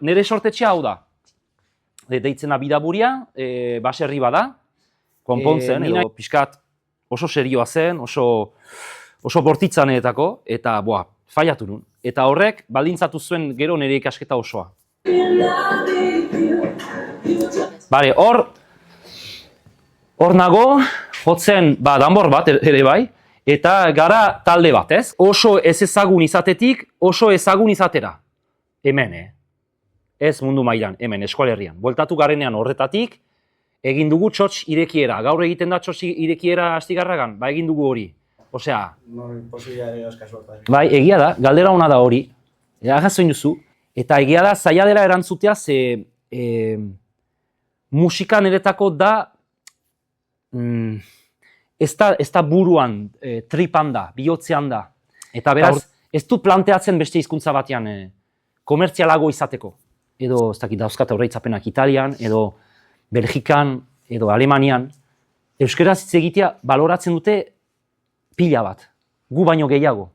nire sortetxea hau da. Deitzena Bidaburia, baserri bada, konpontzen, edo pixkat oso serioa zen, oso bortitzanetako, eta faiatu nun. Eta horrek baldintzatu zuen gero nire ikasketa osoa. Bale, hor nago, jotzen danbor bat ere bai, eta gara talde bat, ez? Oso ez ezagun izatetik, oso ezagun izatera. Hemen, ez mundu mailan, hemen, eskualerrian. Bueltatu garenean horretatik, egin dugu txotx irekiera. Gaur egiten da txotx irekiera Astigarragan, egin dugu hori. Osea... Bai, egia da, galdera hona da hori. Agazoin duzu. Eta egia da, zaila dela erantzutea, ze... musika niretako da... ez da buruan, tripan da, bihotzean da. Eta beraz, ez du planteatzen beste hizkuntza batean komertzialago izateko. Edo, ez dakit, dauzkat aurreitzapenak Italian, edo Belgikan, edo Alemanian. Euskaraz hitz egitea baloratzen dute pila bat, gu baino gehiago.